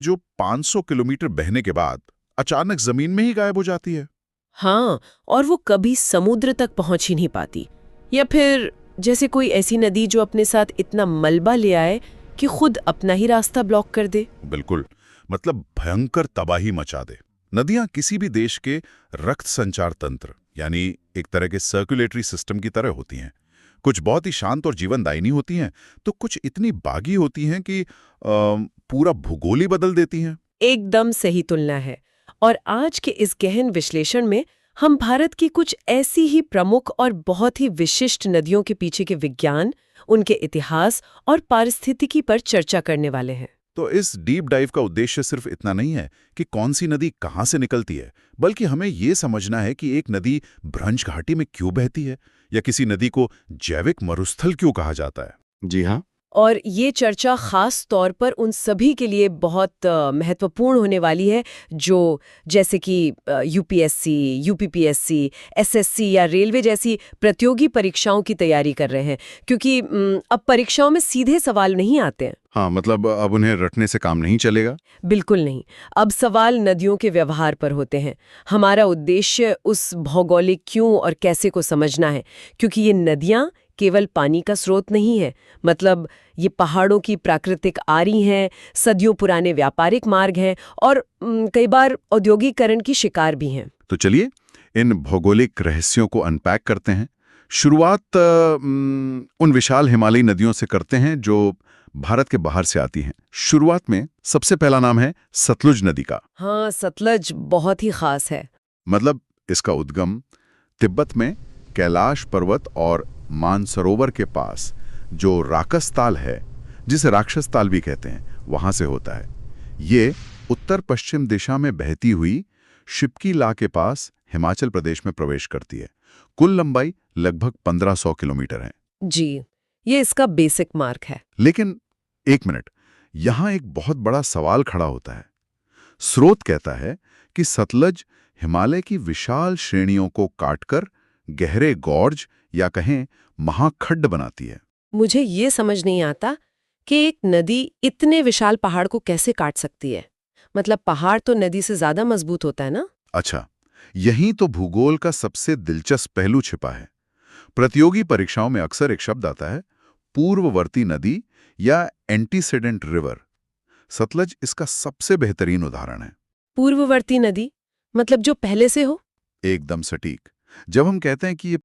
जो 500 किलोमीटर बहने के बाद अचानक जमीन में ही गायब हो जाती है। हाँ, और वो कभी समुद्र तक पहुंच ही नहीं पाती। या फिर जैसे कोई ऐसी नदी जो अपने साथ इतना मलबा ले आए कि खुद अपना ही रास्ता ब्लॉक कर दे। बिल्कुल, मतलब भयंकर तबाही मचा दे। नदियां किसी भी देश के रक्त संचार तंत्र यानी एक तरह के सर्कुलेटरी सिस्टम की तरह होती हैं। कुछ बहुत ही शांत और जीवनदायिनी होती हैं, तो कुछ इतनी बागी होती हैं कि पूरा भूगोल ही बदल देती हैं। एकदम सही तुलना है। और आज के इस गहन विश्लेषण में हम भारत की कुछ ऐसी ही प्रमुख और बहुत ही विशिष्ट नदियों के पीछे के विज्ञान, उनके इतिहास और पारिस्थितिकी पर चर्चा करने वाले हैं। तो इस डीप डाइव का उद्देश्य सिर्फ इतना नहीं है कि कौन सी नदी कहाँ से निकलती है, बल्कि हमें ये समझना है कि एक नदी भ्रंश घाटी में क्यों बहती है, या किसी नदी को जैविक मरुस्थल क्यों कहा जाता है। जी हाँ। और ये चर्चा खास तौर पर उन सभी के लिए बहुत महत्वपूर्ण होने वाली है जो जैसे कि यूपीएससी, यूपीपीएससी, एसएससी या रेलवे जैसी प्रतियोगी परीक्षाओं की तैयारी कर रहे हैं, क्योंकि अब परीक्षाओं में सीधे सवाल नहीं आते हैं। हाँ, मतलब अब उन्हें रटने से काम नहीं चलेगा। बिल्कुल नहीं। अब सवाल नदियों के व्यवहार पर होते हैं। हमारा उद्देश्य उस भौगोलिक क्यों और कैसे को समझना है, क्योंकि ये नदियां केवल पानी का स्रोत नहीं है। मतलब ये पहाड़ों की प्राकृतिक आरी हैं, सदियों पुराने व्यापारिक मार्ग हैं और कई बार औद्योगिकरण की शिकार भी हैं। तो चलिए इन भौगोलिक रहस्यों को अनपैक करते हैं। शुरुआत उन विशाल हिमालयी नदियों से करते हैं जो भारत के बाहर से आती हैं। शुरुआत में सबसे पहला नाम है सतलुज नदी का। हाँ, सतलज बहुत ही खास है। मतलब इसका उद्गम तिब्बत में कैलाश पर्वत और मानसरोवर के पास जो राकस ताल है, जिसे राक्षस ताल भी कहते हैं, वहां से होता है। ये उत्तर पश्चिम दिशा में बहती हुई शिप्की ला के पास हिमाचल प्रदेश में प्रवेश करती है। कुल लंबाई लगभग 1500 किलोमीटर है। जी, ये इसका बेसिक मार्ग है। लेकिन एक मिनट, यहां एक बहुत बड़ा सवाल खड़ा होता है। स्रोत कहता है कि सतलज हिमालय की विशाल श्रेणियों को काटकर गहरे गॉर्ज या कहें महाखड्ड बनाती है। मुझे ये समझ नहीं आता कि एक नदी इतने विशाल पहाड़ को कैसे काट सकती है। मतलब पहाड़ तो नदी से ज्यादा मजबूत होता है ना? अच्छा, यहीं तो भूगोल का सबसे दिलचस्प पहलू छिपा है। प्रतियोगी परीक्षाओं में अक्सर एक शब्द आता है, पूर्ववर्ती नदी या एंटीसेडेंट रिवर। सतलज इसका सबसे बेहतरीन उदाहरण है। पूर्ववर्ती नदी मतलब जो पहले से हो? एकदम सटीक। जब हम कहते हैं कि ये